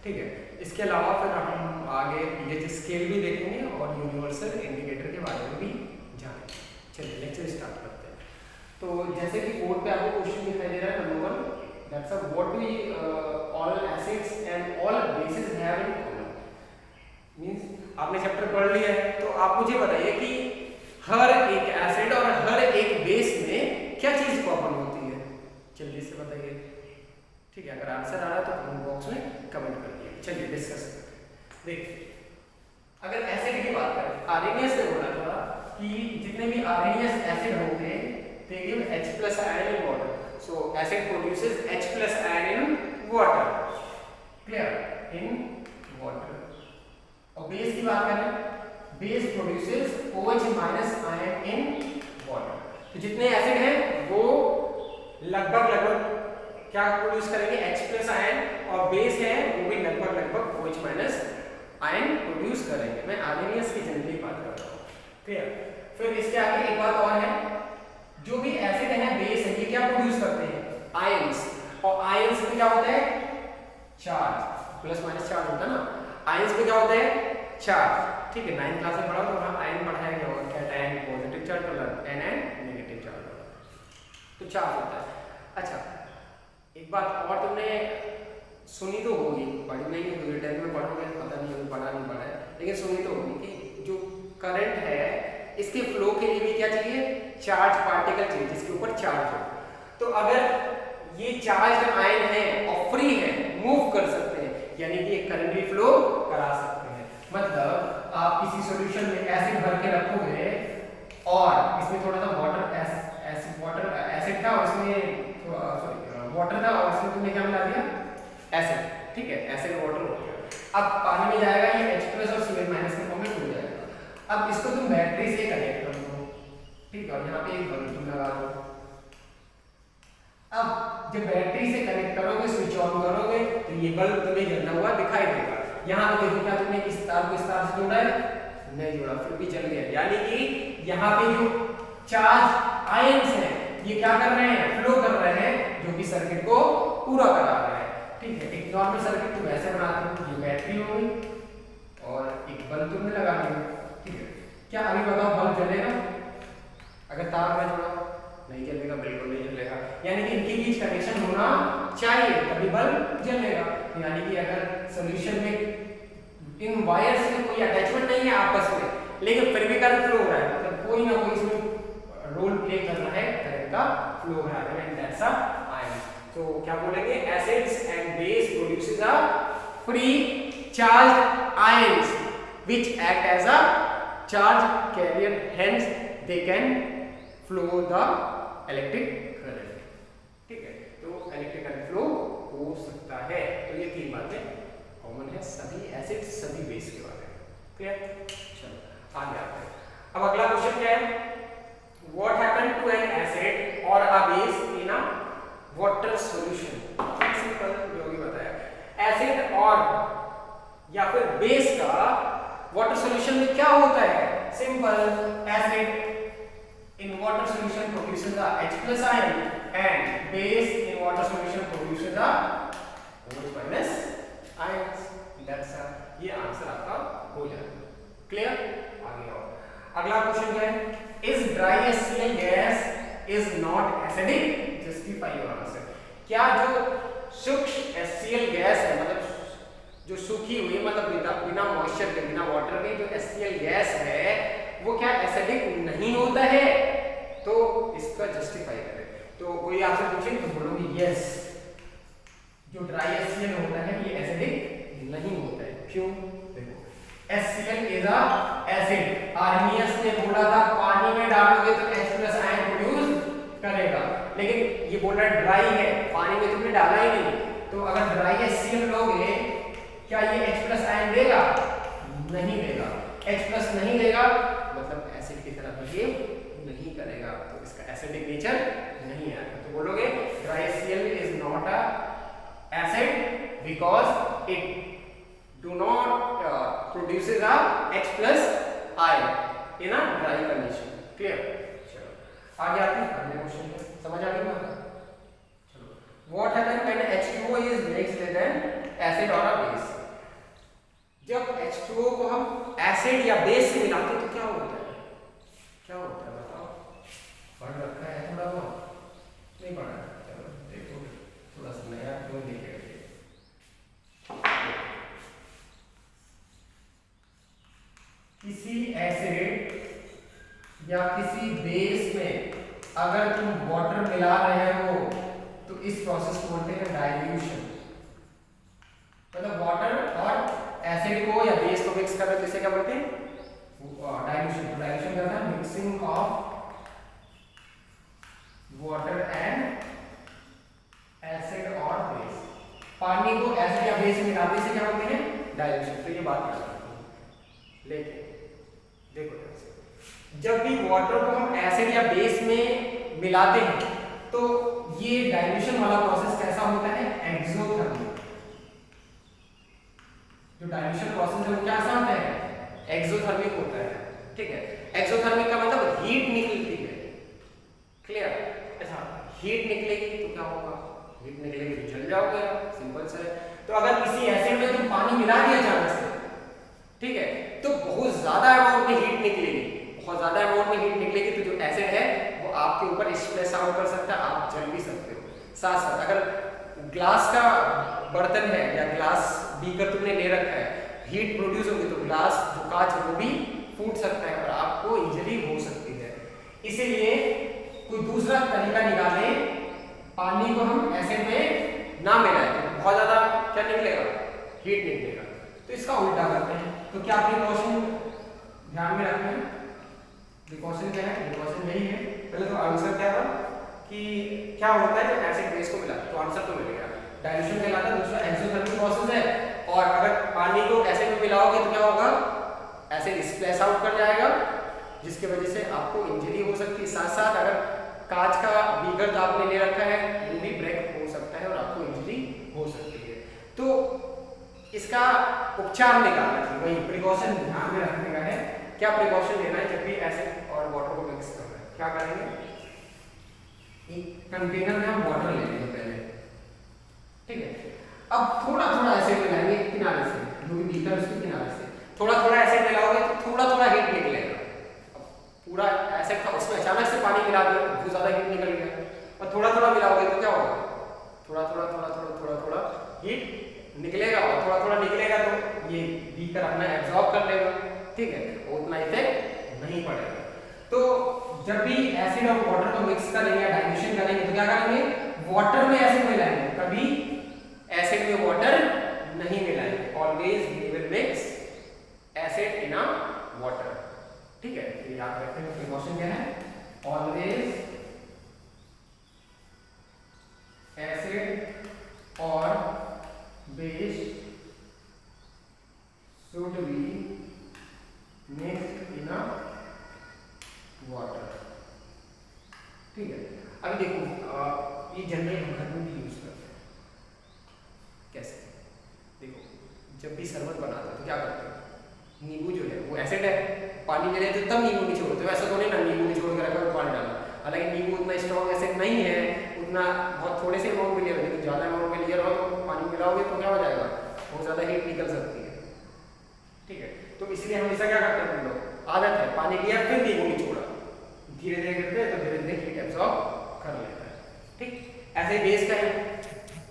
ठीक है। इसके अलावा फिर हम आगे पीएच स्केल भी देखेंगे और यूनिवर्सल इंडिकेटर के बारे में भी जानेंगे। चलिए लेक्चर स्टार्ट करते हैं। तो जैसे कि बोर्ड पे आपको क्वेश्चन दिखाई दे रहा है number 1, that's a what do all acids and all basis have in common. Means आपने चैप्टर पढ़ लिया है तो आप मुझे बताइए कि हर एक एसिड और हर एक बेस में क्या चीज कॉमन होती है, जल्दी से बताइए। ठीक है, अगर आंसर आ रहा है तो कमेंट बॉक्स में कमेंट करिए। चलिए डिस्कस करते हैं। देखिए अगर एसिड की बात करें, आर्हेनियस ने बोला था कि जितने भी आर्हेनियस एसिड होंगे they give H+ ion in water, so acid produces H+ ion in water, clear, in water। और बेस की बात करें, base produces OH- ion in water। तो जितने एसिड हैं वो लगभग क्या प्रोड्यूस करेंगे, H+ आयन, और बेस है वो भी लगभग OH- आयन प्रोड्यूस करेंगे। मैं आर्हेनियस की जनरली बात कर रहा हूँ, क्लियर। फिर इसके आगे एक बात और है, जो भी एसिड है बेस है ये क्या प्रोड्यूस करते हैं, आयंस, और आयंस में क्या होता है, चार्ज, प्लस माइनस चार्ज होता है ना। आयंस में क्या होता है, चार्ज। ठीक है, 9th क्लास में पढ़ा तो वहां आयन पढ़ाया गया होगा, कैटायन पॉजिटिव चार्ज और एनायन नेगेटिव चार्ज, तो चार्ज होता है। अच्छा एक बात और तुमने सुनी तो होगी, पढ़ी नहीं होगी, 10th में पढ़ोगे पता नहीं होगी, पढ़ा नहीं पढ़ा है, लेकिन सुनी तो होगी कि जो करंट है इसके फ्लो के लिए भी क्या चाहिए, चार्ज पार्टिकल चाहिए जिसके ऊपर चार्ज हो। तो अगर ये चार्ज आयन है और फ्री है, मूव कर सकते हैं, यानी कि एक करंट भी फ्लो करा सकते हैं। मतलब आप किसी सॉल्यूशन में एसिड भर के रखोगे और इसमें थोड़ा सा वाटर एसिड था और इसमें वाटर था और इसमें तुमने क्या मिला दिया, एसिड। ठीक है, एसिड वाटर हो गया। अब पानी में जाएगा ये H+ और Cl- के फॉर्म में हो जाएगा। अब इसको तुम बैटरी से कनेक्ट कर दो, ठीक है, और यहाँ पे एक बल्ब तुम लगा दो। अब जब बैटरी से कनेक्ट करोगे, स्विच ऑन करोगे तो ये बल्ब तुम्हें जलना हुआ दिखाई देगा। यहाँ पे देखो क्या तुमने इस तार को इस तार से जोड़ा है, नहीं जोड़ा, फिर भी जल गया। यानी कि यहाँ पे जो चार्ज आयंस हैं ये क्या कर रहे हैं, फ्लो कर रहे हैं, जो कि सर्किट को पूरा करा रहा है। ठीक है, एक नॉर्मल सर्किट तुम ऐसे बनाते हो, ये बैटरी हो गई और एक बल्ब तुमने लगा दिया। ठीक है, क्या अभी बताओ बल्ब जलेगा अगर तार में जोड़ा, नहीं जलेगा, बिल्कुल नहीं जलेगा। यानी कि इनके बीच कनेक्शन होना चाहिए तभी बल्ब जलेगा। यानी कि अगर सॉल्यूशन में इन वायर्स में कोई अटैचमेंट नहीं है आपस में, लेकिन फिर भी करंट फ्लो हो रहा है, मतलब कोई ना कोई इसमें रोल प्ले कर रहा है, करंट का फ्लो हो रहा है, एंड दैट्स अ आयन। तो क्या बोलेंगे, acids and base produces a free charged ions which act as a charge carrier, hence they can flow the electric current. ठीक है, तो इलेक्ट्रिक करंट फ्लो हो सकता है। तो ये तीन बातें कॉमन है सभी एसिड सभी बेस के बारे में, क्लियर। चलो आगे आते हैं। अब अगला क्वेश्चन क्या है, what happened to an acid और a base in a water solution. Simple, जो भी बताया, एसिड और या फिर बेस का वाटर सॉल्यूशन में क्या होता है, simple, acid in water solution produces the H+ ion and base in water solution produces the OH- ions। that's ये आंसर आपका हो जाएगा, क्लियर। आगे और अगला क्वेश्चन क्या है, is dry HCl gas is not acidic, justify your answer। क्या जो शुष्क HCl गैस है, मतलब जो सूखी हुई, मतलब बिना मॉइस्चर के, बिना वाटर के जो HCl गैस है वो क्या एसिडिक नहीं होता है, तो इसका जस्टिफाई करें। तो कोई आपसे पूछे तो बोलोगे यस, जो ड्राई HCl होता है ये एसिडिक नहीं होता है। क्यों, देखो HCl is a acid, Arrhenius ने बोला था पानी में डालोगे तो H+ आयन प्रोड्यूस करेगा, लेकिन ये बोल रहा है ड्राई है, पानी में तुमने डाला ही नहीं, तो अगर ड्राई HCl लोगे क्या ये H+ आयन देगा, नहीं देगा। H+ नहीं देगा मतलब एसिड की तरह बिहेव नहीं करेगा, तो इसका एसिडिक नेचर नहीं आएगा। तो बोलोगे dry HCl is not a acid because it do not produces a H+ ion in a dry condition, clear. चलो आगे आते हैं अगले क्वेश्चन पे, समझ आ गई बात। चलो, what happen when H2O is mixed with N acid और अ बेस। जब H2O को हम एसिड या बेस से मिलाते हैं तो क्या होता है, क्या होता है बताओ? पढ़ रखा है थोड़ा बहुत? नहीं पढ़ा? चलो देखो थोड़ा सा नया क्यों देखे। किसी एसिड या किसी बेस में अगर तुम वाटर मिला रहे हो तो इस प्रोसेस को बोलते हैं डाइल्यूशन। मतलब वाटर और एसिड को या बेस को मिक्स कर रहे हो तो इसे क्या बोलते हैं? डाइल्यूशन। डाइल्यूशन क्या होता है? Mixing of water and acid और बेस। पानी को एसिड या बेस में मिलाते इसे क्या बोलते हैं? डाइल्यूशन। तो ये बात याद रखो। लेकिन देखो जब भी वाटर को हम एसिड या बेस में मिलाते हैं तो ये डाइल्यूशन वाला प्रोसेस कैसा होता है? एक्सोथर्मिक। जो डाइल्यूशन प्रोसेस है वो कैसा होता है? एक्सोथर्मिक होता है। ठीक है, एक्सोथर्मिक का मतलब हीट निकलती है। क्लियर? ऐसा हीट निकलेगी तो क्या होगा? हीट निकलेगी तो जल जाओगे, सिंपल सा है। तो अगर किसी एसिड में तुम पानी मिला दिया अचानक से, ठीक है, तो बहुत ज्यादा अमाउंट में हीट निकलेगी। बहुत ज्यादा अमाउंट में हीट निकलेगी तो जो एसिड है वो आपके ऊपर स्प्लैश आउट कर सकता है, आप जल भी सकते हो। साथ साथ अगर ग्लास का बर्तन है या ग्लास बीकर तुमने ले रखा है, हीट प्रोड्यूस होगी तो ग्लास जो कांच है वो भी फूट सकता है और आपको इंजरी हो सकती है। इसीलिए कोई दूसरा तरीका निकालें, पानी को हम एसिड में ना मिलाएं तो बहुत ज्यादा क्या निकलेगा? हीट निकलेगा। तो इसका उल्टा करते हैं। तो क्या प्रिकॉशन ध्यान में रखना है? प्रिकॉशन क्या है? प्रिकॉशन यही है। पहले तो आंसर क्या था कि क्या होता है जब एसिड बेस को मिला, तो आंसर तो मिल गया, डाइल्यूशन कहलाता है। दूसरा एक्सोथर्मिक प्रोसेस है। और अगर पानी को एसिड में मिलाओगे तो क्या होगा? एसिड स्प्लैश आउट कर जाएगा जिसकी वजह से आपको इंजरी हो सकती है। साथ साथ अगर कांच का बीकर जो आपने ले रखा है वो भी ब्रेक हो सकता है और आपको इंजरी हो सकती है। तो इसका उपचार निकालना चाहिए, वही प्रिकॉशन ध्यान में रखने का है। क्या प्रिकॉशन लेना है जब भी एसिड और वाटर को मिक्स करना है? क्या करेंगे? एक कंटेनर में हम वाटर ले लेंगे पहले, ठीक है। अब थोड़ा थोड़ा एसिड मिलाएंगे किनारे से, जो भी बीकर उसके किनारे से थोड़ा थोड़ा एसिड मिलाओगे तो थोड़ा थोड़ा हीट निकलेगा। पूरा एसिड था उसमें अचानक से पानी मिला दिया तो ज्यादा हीट निकल गया। और थोड़ा थोड़ा मिलाओगे तो क्या होगा? थोड़ा थोड़ा थोड़ा थोड़ा थोड़ा थोड़ा हीट निकलेगा और थोड़ा थोड़ा निकलेगा तो ये बीकर अपना एब्जॉर्ब कर लेगा, ठीक है, उतना इफेक्ट नहीं पड़ेगा। तो जब भी एसिड और वाटर को मिक्स करेंगे या डाइल्यूशन करेंगे तो क्या करेंगे? वाटर में एसिड मिलाएंगे, कभी एसिड में वाटर नहीं मिलाएंगे। Always we will mix acid in a water, ठीक है। तो याद रखते हैं प्रिकॉशन क्या है? ऑलवेज एसिड और base should be mixed in a water, ठीक है। अभी देखो ये जनरल हम घर में भी यूज करते हैं। कैसे? देखो जब भी शरबत बनाते हैं तो क्या करते हैं? नींबू जो है वो एसिड है, पानी ले लेते तब नींबू निचोड़ते हो। ऐसा तो नहीं ना नींबू निचोड़ कर रखा और पानी डाला। हालांकि नींबू उतना स्ट्रॉन्ग एसिड नहीं है, उतना बहुत थोड़े से अमाउंट में लिया, लेकिन ज़्यादा अमाउंट में लिया रहो तो पानी मिलाओगे तो क्या हो जाएगा? बहुत ज़्यादा हीट निकल सकती है, ठीक है। तो इसलिए हमेशा क्या करते हैं हम लोग? आदत है पानी लिया फिर नींबू निचोड़ा, धीरे धीरे करते हैं तो धीरे धीरे हीट एब्जॉर्ब कर लेता है, ठीक। ऐसे ही बेस का है,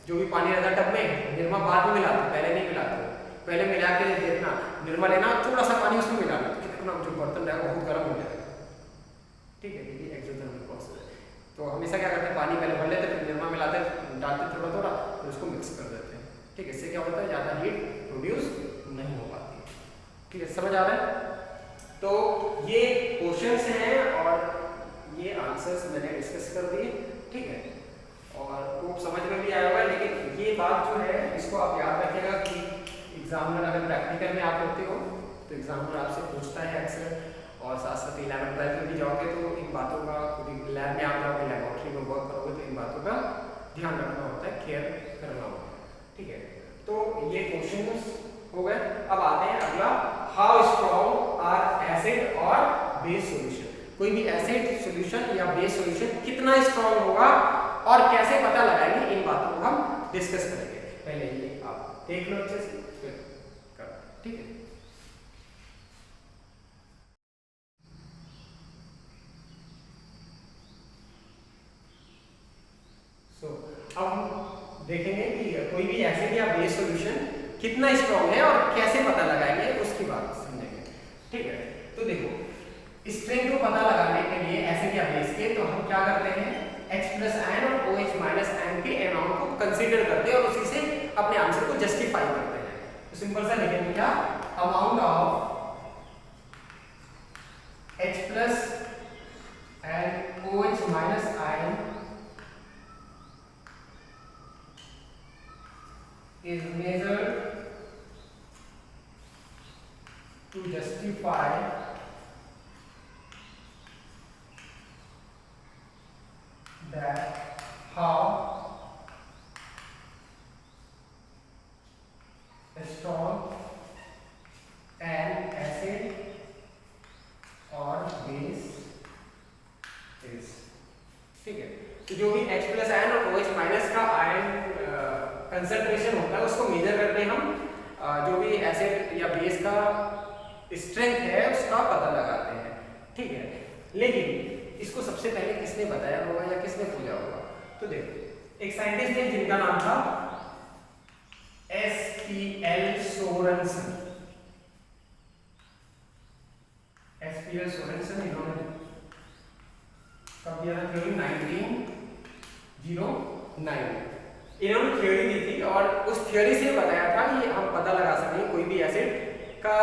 जो भी पानी रहता है टब में, निरमा बाद में मिलाते, पहले नहीं मिलाते। पहले मिला के देखना, निरमा लेना, थोड़ा सा पानी उसमें मिलाना, तो कितना जो बर्तन रहेगा बहुत गर्म हो जाएगा, ठीक है। ये एक्सोथर्मिक प्रोसेस है। तो हमेशा क्या करते हैं? पानी पहले भर लेते, फिर निरमा मिलाते, डालते थोड़ा थोड़ा, फिर उसको मिक्स कर देते हैं, ठीक है। इससे क्या होता है? ज़्यादा हीट प्रोड्यूस नहीं हो पाती, ठीक है। समझ आ रहा है? तो ये क्वेश्चंस हैं और ये आंसर्स मैंने डिस्कस कर दिए, ठीक है। और खूब समझ में भी आया होगा, लेकिन ये बात जो है इसको आप याद रखिएगा कि एग्जामिनर अगर प्रैक्टिकल में आप होते हो तो एग्जामिनर आपसे पूछता है अक्सर। और साथ साथ 11th-12th में भी जाओगे तो इन बातों का, खुद लैब में आप जाओगे, लेबोरेटरी में वर्क करोगे तो इन बातों का ध्यान रखना होता है, केयर करना होता है, ठीक है। तो ये क्वेश्चंस हो गए। अब आते हैं अगला, हाउ स्ट्रॉन्ग आर एसिड और बेस सॉल्यूशन। कोई भी एसिड सॉल्यूशन या बेस सॉल्यूशन कितना स्ट्रॉन्ग होगा और कैसे पता लगाएंगे, इन बातों को हम डिस्कस करेंगे। पहले ये आप देख लो अच्छे से, फिर ठीक है। कितना स्ट्रॉन्ग है और कैसे पता लगाएंगे उसकी बात समझेंगे। ठीक है, तो देखो स्ट्रेंथ को पता लगाने के लिए एसिड या बेस के, तो हम क्या करते हैं H+आयन और OH- आयन के अमाउंट को कंसीडर करते हैं और उसी से अपने आंसर को जस्टिफाई करते हैं। तो सिंपल सा लिखेंगे क्या, amount of H+ and OH- ion is measured to justify that how strong an acid or base is। ठीक है, तो जो भी H+ आयन और OH- का आयन कंसंट्रेशन होता है उसको मेजर करते हैं हम, जो भी एसिड या बेस का स्ट्रेंथ है उसका पता लगाते हैं। ठीक है, लेकिन इसको सबसे पहले किसने बताया होगा या किसने खोजा होगा, तो देखो एक साइंटिस्ट है जिनका नाम था SPL सोरेनसन। SPL सोरेनसन इन्होंने कब दिया था थ्योरी, 1909 इन्होंने थ्योरी दी थी और उस थ्योरी से बताया था कि हम पता लगा सकते हैं कोई भी एसिड का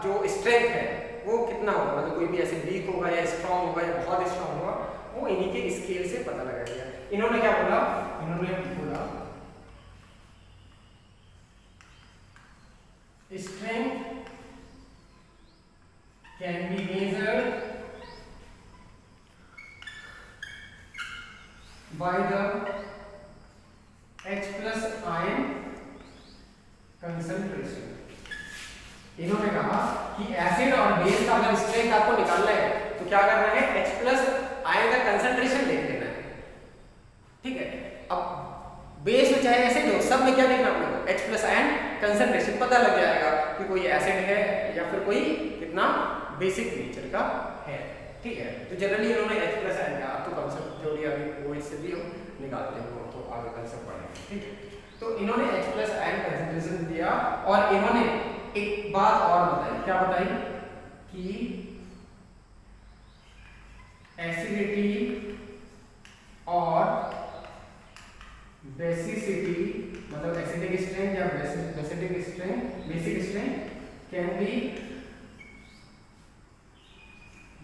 जो स्ट्रेंथ है वो कितना होगा, मतलब कोई भी एसिड वीक होगा या स्ट्रांग होगा या बहुत स्ट्रांग होगा, वो इन्हीं के स्केल से पता लगाया गया। इन्होंने क्या बोला, इन्होंने बोला strength can be measured by the H+ ion concentration। इन्होंने कहा कि एसिड और बेस का अगर स्ट्रेंथ आपको निकालना है तो क्या करना है, H+ आयन का कंसंट्रेशन देख लेना है। ठीक है, अब बेस में चाहे एसिड हो, सब में क्या देखना अपने को, H+ आयन कंसंट्रेशन पता लग जाएगा कि कोई एसिड है या फिर कोई कितना बेसिक नेचर का है। ठीक है, तो जनरली इन्होंने H+ आयन का, तो कांसेप्ट थ्योरी अभी OH से भी हम निकालते हैं तो आगे कांसेप्ट पढ़ेंगे। ठीक है, तो इन्होंने H+ आयन कंसंट्रेशन दिया और इन्होंने एक बात और बताई, क्या बताई कि एसिडिटी और बेसिसिटी, मतलब एसिडिक स्ट्रेंथ या basic strength can be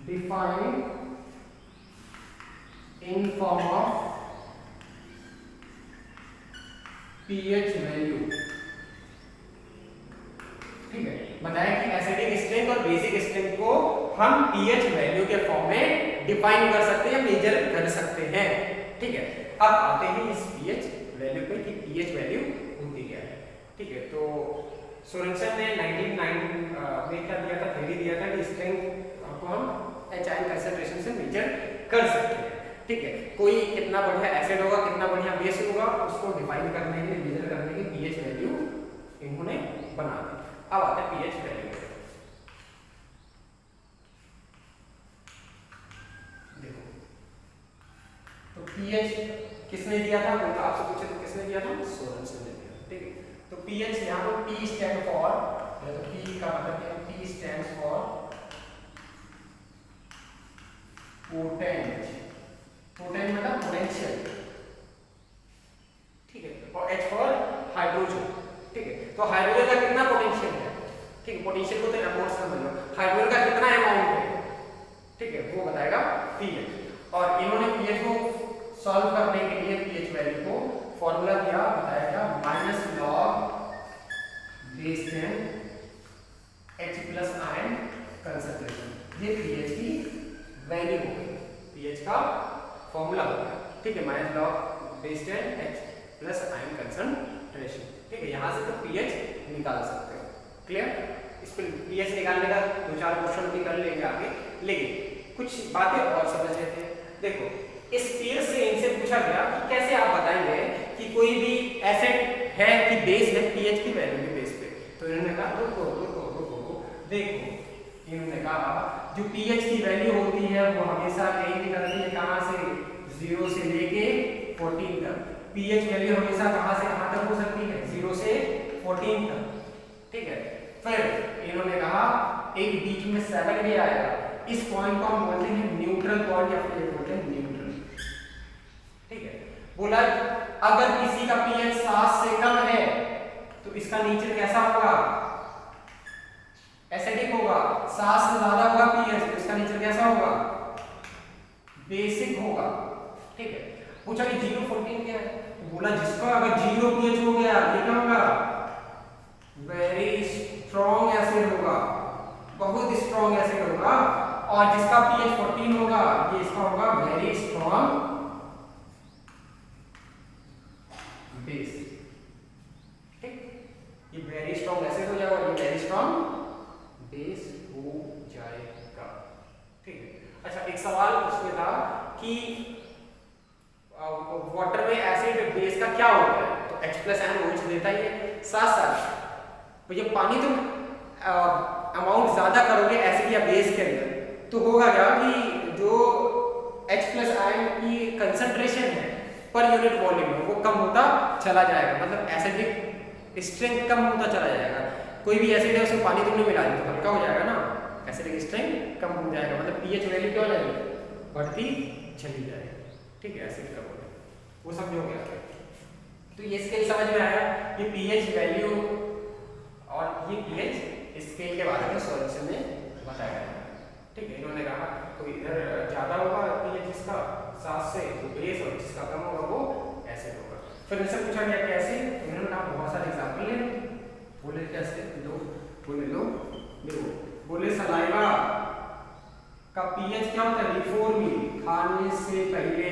defined in form of pH value. ठीक है, बताया कि एसिडिक स्ट्रेंथ और बेसिक स्ट्रेंथ को हम pH वैल्यू के फॉर्म में डिफाइन कर सकते हैं, मेजर कर सकते हैं। ठीक है, अब आते हैं इस pH वैल्यू पे कि pH वैल्यू होती क्या है। ठीक है, तो सोरेनसन ने 1909 में क्या दिया था, थ्योरी दिया था कि स्ट्रेंथ को हम H आयन कंसंट्रेशन से मेजर कर सकते हैं। ठीक है, कोई कितना बढ़िया एसिड होगा, कितना बढ़िया बेस होगा, उसको डिफाइन करने के लिए, मेजर करने के pH वैल्यू इन्होंने बना दी। अब आते हैं pH वैल्यू। देखो तो pH किसने दिया था, वो आपसे पूछे तो किसने दिया था, सोरेनसन ने दिया। ठीक है, तो pH यहाँ पर P स्टैंड फॉर, तो P का मतलब क्या, P stands for potent, potent मतलब पोटेंशियल। ठीक है, और H फॉर हाइड्रोजन। ठीक है, तो हाइड्रोजन का कितना पोटेंशियल है, ठीक है, पोटेंशियल को तो अमाउंट समझ लो, हाइड्रोजन का कितना अमाउंट है, ठीक है, वो बताएगा pH। और इन्होंने pH को सॉल्व करने के लिए pH वैल्यू को फॉर्मूला दिया, बताया क्या, -log base 10 H+ ion concentration, ये pH की वैल्यू हो गई, pH का फॉर्मूला हो गया। ठीक है, -log base 10 H+ ion concentration. ठीक है, यहाँ से तो pH निकाल सकते हो। क्लियर, इस पर pH निकालने का 2-4 क्वेश्चन भी कर लेंगे आगे, लेकिन कुछ बातें और समझ लेते हैं। देखो इस पीएच से इनसे पूछा गया कि कैसे आप बताएंगे कि कोई भी एसिड है कि बेस है pH की वैल्यू के बेस पे, तो इन्होंने कहा रुको रुको रुको, देखो इन्होंने कहा जो pH की वैल्यू होती है वो हमेशा कहीं निकलती है, कहाँ से, 0 से लेके 14 तक। pH वैल्यू हमेशा कहाँ से कहाँ तक हो सकती है, 0 से 14 तक। ठीक है। फिर इन्होंने कहा एक बीच में 7 भी आएगा, इस पॉइंट को हम बोलते हैं न्यूट्रल पॉइंट या फिर बोलते हैं न्यूट्रल। ठीक है। बोला अगर किसी का पीएच 7 से कम है तो इसका नेचर कैसा होगा, एसिडिक होगा। 7 से ज्यादा होगा पीएच तो इसका नेचर कैसा होगा, बेसिक होगा। ठीक है। पूछा कि 014 क्या है, तो बोला जिसका अगर 0 पीएच हो गया ये क्या होगा, वेरी स्ट्रॉन्ग एसिड होगा, बहुत स्ट्रॉन्ग एसिड होगा। और जिसका पीएच 14 होगा ये इसका होगा वेरी स्ट्रॉन्ग बेस। ठीक, ये वेरी स्ट्रॉन्ग एसिड हो जाएगा, ये वेरी स्ट्रॉन्ग बेस हो जाएगा। ठीक है। अच्छा, एक सवाल उसमें था कि वाटर में एसिड बेस का क्या होता है, तो H+NOH देता ही है। साथ साथ तो ये पानी तुम अमाउंट ज्यादा करोगे एसिड या बेस के अंदर तो होगा क्या कि जो H+ आयन की कंसंट्रेशन है पर यूनिट वॉल्यूम में वो कम होता चला जाएगा, मतलब एसिडिक स्ट्रेंथ कम होता चला जाएगा। कोई भी एसिड है उसमें पानी तुमने मिला दी तो हल्का हो जाएगा ना, एसिडिक स्ट्रेंथ कम हो जाएगा, मतलब पीएच वैल्यू क्या हो जाएगी, बढ़ती चली जाएगी। ठीक है, एसिड का वो समझ हो गया। तो ये स्केल समझ में आया, ये पीएच वैल्यू और ये पीएच स्केल के बारे में सॉल्यूशन में बताया है। ठीक है। इन्होंने कहा तो इधर ज्यादा होगा पीएच इसका 7 से तो बेस, और जिसका कम होगा वो एसिड होगा। फिर इनसे पूछा गया कैसे, तो इन्होंने कहा बहुत सारे एग्जांपल ले, बोले कैसे लो, बोले लो देखो, बोले सलाइवा का पीएच क्या होता है, बिफोर मील, खाने से पहले।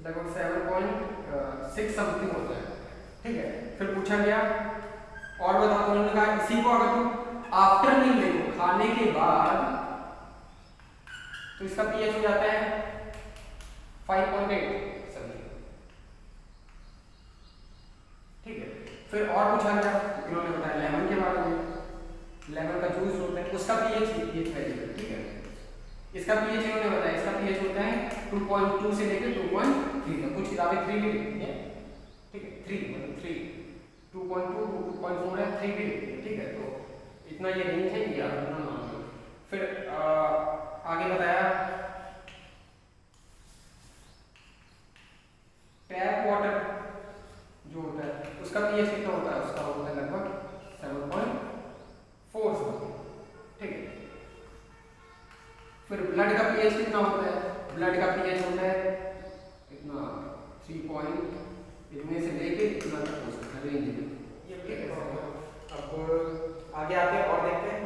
लगभग 7.6 समथिंग होता है। ठीक है। फिर पूछा गया और बताओ, तो उन्होंने कहा इसी को अगर तुम आफ्टर मील देखो, खाने के बाद, तो इसका पीएच हो जाता है 5.8 समथिंग। ठीक है। फिर और पूछा गया, इन्होंने बताया लेमन के बारे में, लेमन का जूस होता है उसका पीएच वैल्यू। ठीक है। इसका पीएच इन्होंने बताया, इसका पीएच होता है 2.2 से लेकर 2.3 तक, कुछ किताबें 3 भी लिखती हैं। ठीक है, 3 मतलब 3 2.2 2.4 है, 3 भी लिखती है। ठीक है। तो इतना ये रेंज है, ये आप इतना मान लो। फिर आगे बताया टैप वाटर जो होता है उसका पीएच कितना होता है, उसका होता है लगभग 7.4 समथिंग। ठीक है। फिर ब्लड का पीएच कितना होता है, ब्लड का पीएच होता है इतना 3 पॉइंट इतने से लेके इतना तक हो सकता है रेंज में। ये ठीक है। अब आगे आते हैं और देखते हैं।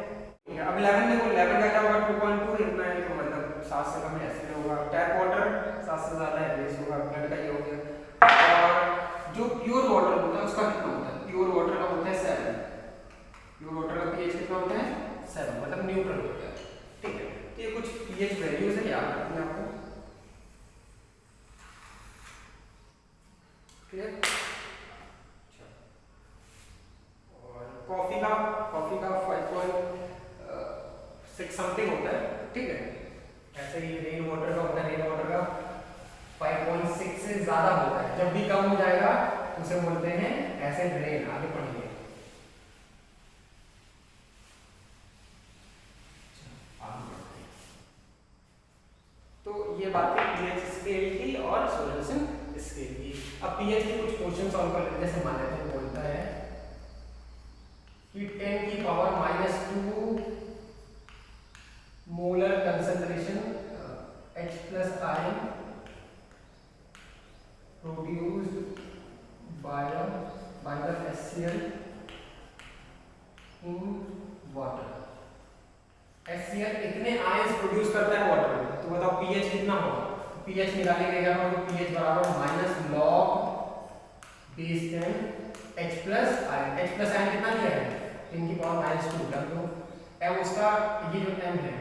अब 11 देखो, 11 का क्या होगा, 2.2 इतना है तो मतलब 7 से कम एसिड होगा, टैप वाटर 7 से ज्यादा है बेस होगा, ब्लड का ये हो गया। और जो प्योर वाटर होता है उसका कितना होता है, प्योर वाटर का होता है 7, प्योर वाटर का पीएच कितना होता है 7, मतलब न्यूट्रल होता है। ठीक है। ये कुछ पीएच वैल्यूज है, याद रखना आपको। क्लियर। अच्छा, और कॉफी का 5.6 समथिंग होता है। ठीक है। ऐसे ही रेन वाटर का होता है, रेन वाटर का 5.6 से ज्यादा होता है, जब भी कम हो जाएगा उसे बोलते हैं एसिड रेन। आगे पढ़िए। तो ये बातें पीएच स्केल की और सॉल्यूशन स्केल की। अब पीएच के कुछ क्वेश्चन सॉल्व कर लेते हैं। जैसे मान लेते हैं बोलता है कि 10 की power -2 molar concentration H+ ion produced by the HCl in water. HCl इतने आयंस प्रोड्यूस करता है वाटर में, तो बताओ पीएच कितना होगा। पीएच निकालेंगे क्या होगा, पीएच बराबर -log base 10 H+ ion. H+ ion कितना दिया है, 10 की पावर -2 कर दो। m उसका, ये जो m है,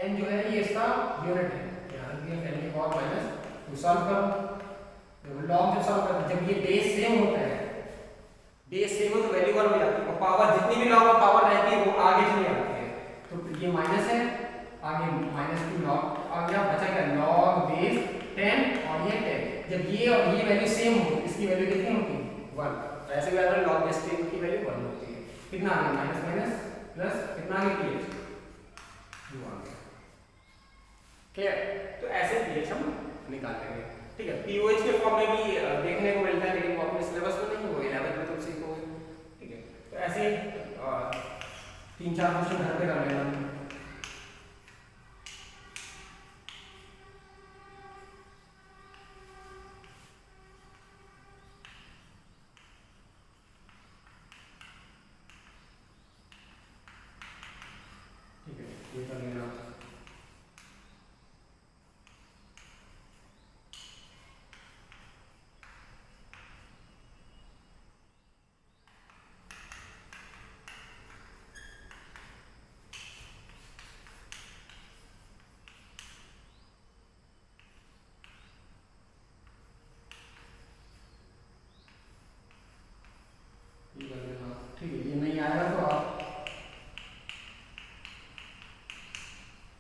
n जो है ये इसका यूनिट है, यहाँ दिया 10 की पावर -2। सॉल्व करो, log जो सॉल्व करते जब ये बेस सेम होता है, बेस सेम हो तो वैल्यू 1 हो जाती है, और पावर जितनी भी लॉग पावर रहती है वो आगे चली जाती है। तो ये माइनस है, आगे लॉग आ गया, बचा क्या लॉग बेस 10 और ये 10। जब ये और ये वैल्यू सेम हो इसकी वैल्यू कितनी होती है 1। तो ऐसे भी अगर log बेस 10 की वैल्यू 1 होती है। कितना आ गया माइनस माइनस प्लस कितना आ गया pH 2 आ गया। क्लियर? तो ऐसे pH हम निकाल लेंगे। ठीक है, pOH के फॉर्म में भी देखने को मिलता है, लेकिन वो अपने सिलेबस में नहीं, वो 11th में तुम सीखोगे। ठीक है, तो ऐसे 3-4 क्वेश्चन घर पे कर लेना। ठीक है, ये कर लेना। ठीक है, ये नहीं आएगा तो आप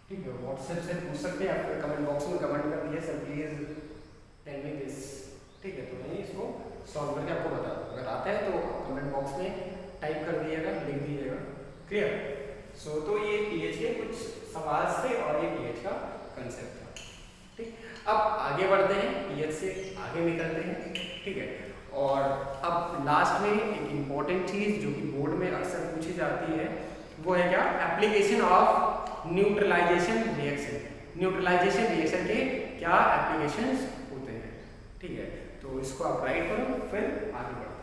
ठीक है व्हाट्सएप से पूछ सकते हैं, आपके कमेंट बॉक्स में कमेंट कर दिए sir please tell me this. ठीक है, तो मैं इसको सॉल्व करके आपको बता दूँ, अगर आता है तो कमेंट बॉक्स में टाइप कर दिएगा, लिख दीजिएगा। क्लियर? सो तो ये pH के कुछ सवाल थे और ये pH का कंसेप्ट था। ठीक, अब आगे बढ़ते हैं, pH से आगे निकलते हैं। ठीक है, और अब लास्ट में एक इम्पॉर्टेंट चीज जो कि बोर्ड में अक्सर पूछी जाती है वो है क्या, application of neutralization reaction. Neutralization reaction के क्या एप्लीकेशंस होते हैं। ठीक है, तो इसको आप राइट करो फिर आगे बढ़ते हैं।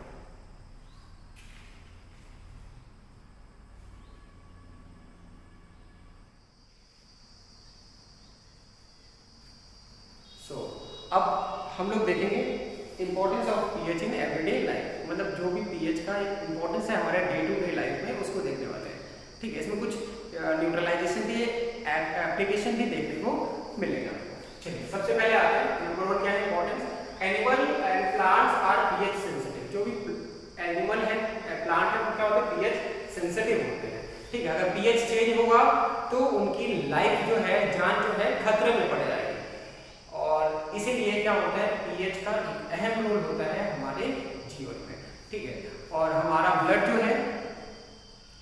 अब हम लोग देखेंगे importance of pH in everyday life, मतलब जो भी पीएच का एक इंपॉर्टेंस है हमारे डे टू डे लाइफ में उसको देखने वाले हैं। ठीक है, इसमें कुछ न्यूट्रलाइजेशन के एप्लीकेशन भी देखने को मिलेगा। चलिए सबसे पहले आते हैं नंबर 1 क्या है importance, animal and plants are pH sensitive. जो भी एनिमल है प्लांट है वो क्या होते हैं पीएच सेंसिटिव होते हैं। ठीक है, अगर पीएच चेंज होगा तो उनकी लाइफ जो है जान जो है खतरे में पड़ जाएगी, और इसीलिए क्या होता है पीएच का एक अहम रोल होता है हमारे जीवन में। ठीक है, और हमारा ब्लड जो है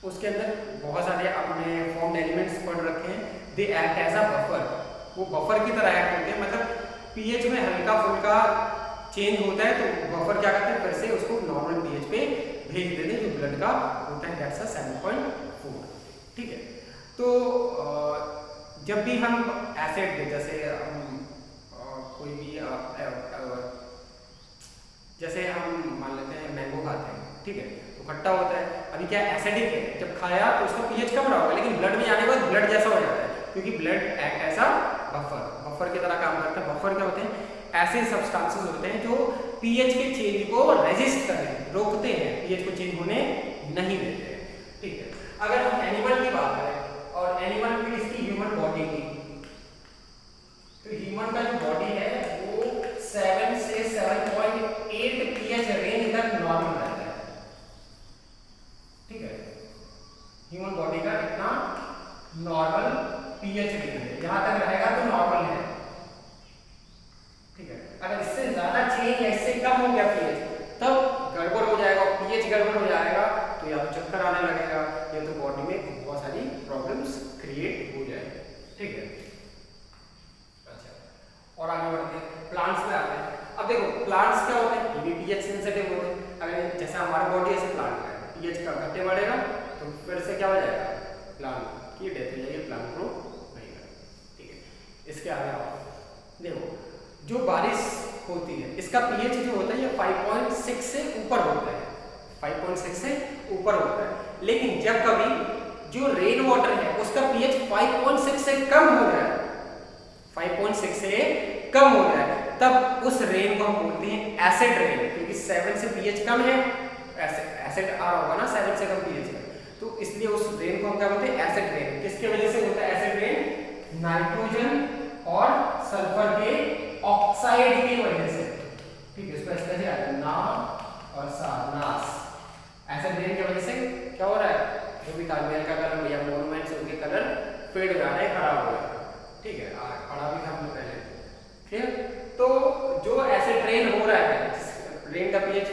उसके अंदर बहुत सारे अपने फॉर्म्ड एलिमेंट्स पड़ रखे हैं, they act as a buffer, वो बफर की तरह एक्ट होते हैं। मतलब पीएच में हल्का फुल्का चेंज होता है तो बफर क्या करते हैं फिर से उसको नॉर्मल पीएच पे भेज देते हैं, जो ब्लड का होता है दैट्स अ 7.4। ठीक है, तो जब भी हम एसिड जैसे कोई भी जैसे हम मान लेते हैं मैंगो खाते हैं, ठीक है, तो खट्टा होता है, अभी क्या एसिडिक है, जब खाया तो उसका पीएच कम रहा होगा, लेकिन ब्लड में जाने के बाद ब्लड जैसा हो जाता है, क्योंकि ब्लड एक्ट ऐसा बफर की तरह काम करता है। बफर क्या होते हैं, ऐसे सब्सटेंसेस होते हैं जो पीएच के चेंज को रेजिस्ट करते हैं, रोकते हैं, पीएच को चेंज होने नहीं देते हैं। ठीक है, अगर हम एनिमल की बात करें और एनिमल की इसकी ह्यूमन बॉडी की, तो ह्यूमन का जो बॉडी है वो 7 से 7.8 pH रेंज तक नॉर्मल रहता है। ठीक है, ह्यूमन बॉडी का इतना नॉर्मल pH रेंज है, यहां तक रहेगा तो नॉर्मल है। ठीक है, अगर इससे ज्यादा चेंज या इससे कम हो गया pH तब गड़बड़ हो जाएगा, pH गड़बड़ हो जाएगा तो या तो चक्कर आने लगेगा या तो बॉडी में बहुत सारी प्रॉब्लम्स क्रिएट हो जाएगी। ठीक है, और आगे बढ़ते हैं प्लांट्स में आते हैं। अब देखो प्लांट्स क्या होते हैं, ये भी पीएच सेंसिटिव होते हैं। अगर जैसा हमारा बॉडी ऐसे प्लांट का है, पीएच का घटे बढ़ेगा तो फिर से क्या हो जाएगा, प्लांट की डेथ हो जाएगी, प्लांट ग्रो नहीं करेगा। ठीक है, इसके आगे आओ, देखो जो बारिश होती है इसका पीएच जो होता है ये 5.6 से ऊपर होता है, 5.6 से ऊपर होता है, लेकिन जब कभी जो रेन वाटर है उसका पीएच 5.6 से कम हो जाए, 5.6 से कम हो जाए, तब उस रेन को हम बोलते हैं एसिड रेन, क्योंकि 7 से पीएच कम है, एसिड आ रहा होगा ना 7 से कम पीएच का, तो इसलिए उस रेन को हम क्या बोलते हैं एसिड रेन। किसके वजह से होता है एसिड रेन, नाइट्रोजन और सल्फर के ऑक्साइड की वजह से। ठीक है, इसको ऐसे लिखा ना और नास, एसिड रेन की वजह से क्या हो रहा है, जो भी ताजमहल का कलर या मोन्यूमेंट्स उनके कलर फेड हो जा रहे हैं, खराब हो रहा है। ठीक है,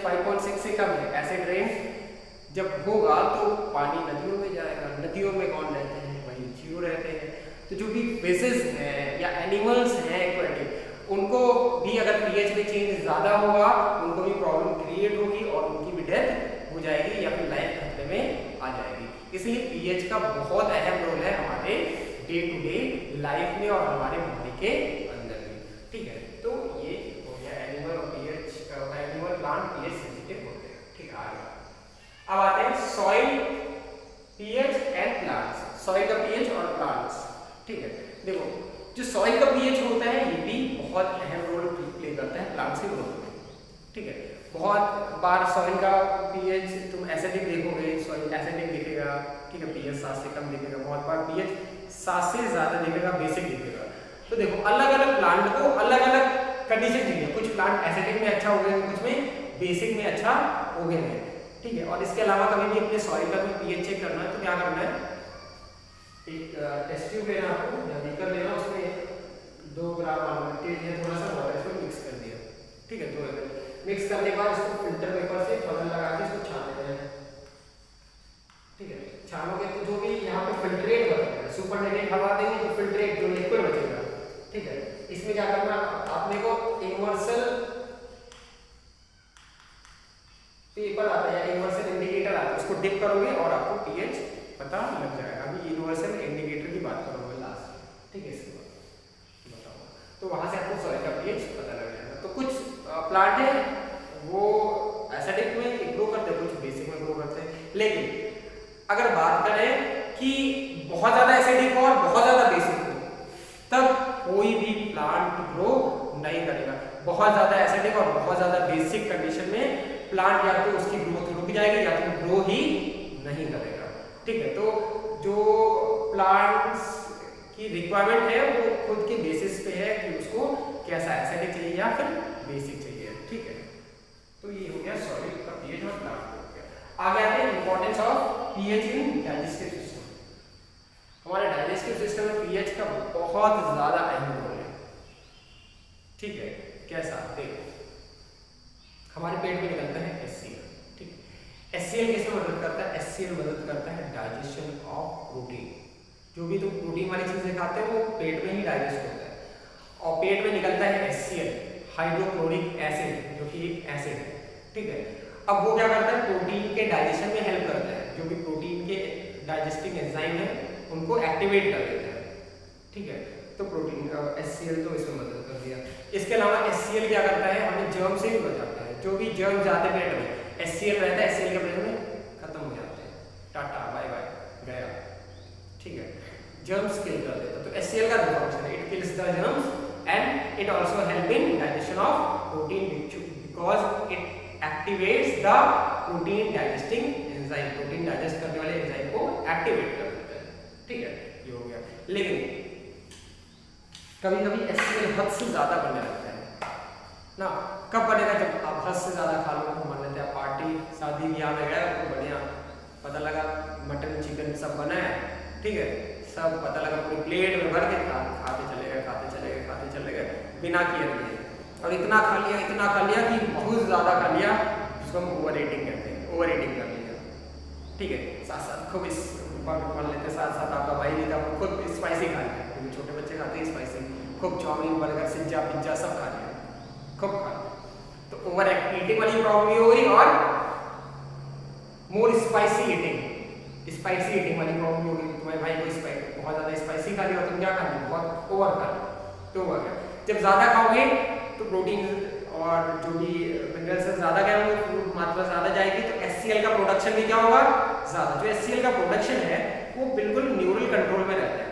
5.6 से कम है, एसिड रेन जब होगा तो पानी नदियों में जाएगा। नदियों में कौन रहते हैं? वही जीव रहते हैं। तो जो भी फिशेस हैं या एनिमल्स हैं एक्वेटिक, उनको भी अगर पीएच में चेंज ज़्यादा होगा उनको भी प्रॉब्लम क्रिएट होगी और उनकी भी डेथ हो जाएगी या फिर लाइफ खतरे में आ जाएगी। इसलिए पीएच का बहुत अहम रोल है हमारे डे टू डे लाइफ में और हमारे बॉडी के अंदर भी। ठीक है, तो ये हो गया एनिमल और pH, animal plant pH sensitive होते हैं। ठीक है, आगे अब आते हैं soil pH and plants. Soil का पीएच और प्लांट्स। ठीक है, देखो जो सॉइल का पीएच होता है ये भी बहुत अहम रोल प्ले करता है प्लांट्स की ग्रोथ में। ठीक है, बहुत बार सॉइल का पीएच तुम एसिडिक देखोगे, सॉइल एसिडिक दिखेगा। ठीक है, पीएच 7 से कम दिखेगा, बहुत बार पीएच 7 से ज़्यादा दिखेगा, बेसिक दिखेगा। तो देखो अलग अलग प्लांट को अलग अलग कंडीशन चाहिए। कुछ प्लांट एसिडिक में अच्छा हो गए, कुछ में बेसिक में अच्छा हो गए हैं। ठीक है, और इसके अलावा कभी भी अपने सॉइल का पीएच चेक करना है तो क्या करना है, एक टेस्ट ट्यूब लेना आपको या बीकर लेना, उसमें 2 ग्राम टेट है थोड़ा सा वाटर इसको मिक्स कर दिया। ठीक है, 2 ml मिक्स करने के बाद इसको फिल्टर पेपर से फनल लगा के इसको छान लेना है। ठीक है, छानोगे तो जो भी यहाँ पे फिल्ट्रेट बचेगा, सुपरनेटेड हवा देंगे तो फिल्ट्रेट जो लिक्विड बचेगा। ठीक है, इसमें क्या करना आपने को यूनिवर्सल पेपर आता है या यूनिवर्सल इंडिकेटर आता है, उसको डिप करोगे और आपको पीएच पता लग जाएगा। अभी यूनिवर्सल इंडिकेटर की बात करोगे लास्ट। ठीक है, इसके बाद बताओ तो वहां से आपको सॉइल का पीएच पता लग जाएगा। तो कुछ प्लांट है वो एसिडिक में ग्रो करते हैं, कुछ बेसिक में ग्रो करते हैं। लेकिन अगर बात करें कि बहुत ज्यादा एसिडिक हो और बहुत ज्यादा बेसिक हो, तब कोई भी प्लांट ग्रो नहीं करेगा। बहुत ज्यादा एसिडिक और बहुत ज्यादा बेसिक कंडीशन में प्लांट या तो उसकी ग्रोथ रुक जाएगी या तो ग्रो ही नहीं करेगा। ठीक है, तो जो प्लांट्स की रिक्वायरमेंट है वो खुद के बेसिस पे है कि उसको कैसा एसिडिक चाहिए या फिर बेसिक चाहिए। ठीक है, तो ये हो गया सॉइल का पीएच और प्लांट हो गया। आगे आते हैं importance of pH in digestive system. हमारे डाइजेस्टिव सिस्टम में पीएच का बहुत ज्यादा अहम रोल है। ठीक है, कैसा देखो हमारे पेट में निकलता है एचसीएल। ठीक है, एचसीएल किसमें मदद करता है? एचसीएल मदद करता है डाइजेशन ऑफ प्रोटीन। जो भी तुम प्रोटीन वाली चीजें खाते हो वो पेट में ही डाइजेस्ट होता है और पेट में निकलता है एचसीएल, हाइड्रोक्लोरिक एसिड, जो कि एक एसिड है। ठीक है, अब वो क्या करता है? प्रोटीन के डाइजेशन में हेल्प करता है। जो भी प्रोटीन के डाइजेस्टिंग एंजाइम है उनको एक्टिवेट कर देता है। ठीक है, तो प्रोटीन एचसीएल तो इसमें मदद कर दिया। इसके अलावा एचसीएल क्या करता है? हमें जर्म से भी बचाता है। जो भी जर्म जाते पेट में एचसीएल रहता है, एचसीएल के पेट में खत्म हो जाते हैं, टाटा बाय बाय गया। ठीक है, जर्म्स किल कर देता है। तो एचसीएल का दो फंक्शन है, it kills the germs and it also help in digestion of protein because it activates the protein digesting enzyme. Protein digest करने वाले एंजाइम को एक्टिवेट कर देता है। ठीक है, ये हो गया। लेकिन कभी कभी एचसीएल हद से ज्यादा बनने लगता है ना। कब बनेगा? जब आप हद से ज्यादा खा लो। मान लेते हैं पार्टी शादी ब्याह में गए तो बढ़िया पता लगा मटन चिकन सब बना है। ठीक है, सब पता लगा पूरी प्लेट में भर के खाते चले गए बिना किए लिए। और इतना खा लिया कि बहुत ज्यादा खा लिया, जिसको हम ओवर ईटिंग कहते हैं, ओवर ईटिंग कर लिया। ठीक है, साथ साथ खूब इस मान लेते साथ आपका भाई भी था, खुद स्पाइसी खा लिया, क्योंकि छोटे बच्चे खाते हैं स्पाइसी, खूब चाउमीन बर्गर पिज्जा सब खा लिया, खूब खा लिया। तो ओवर ईटिंग वाली प्रॉब्लम ये हो गई और मोर स्पाइसी ईटिंग वाली प्रॉब्लम हो गई। तुम्हारे भाई को बहुत ज्यादा स्पाइसी खा लिया और तुम क्या खा लिया? बहुत ओवर खा लिया, तो हो गया। जब ज्यादा खाओगे तो प्रोटीन और जो भी मिनरल्स ज्यादा क्या होंगे, मात्रा ज्यादा जाएगी, तो एचसीएल का प्रोडक्शन भी क्या होगा? ज्यादा। जो एचसीएल का प्रोडक्शन है वो बिल्कुल न्यूरल कंट्रोल में रहता है।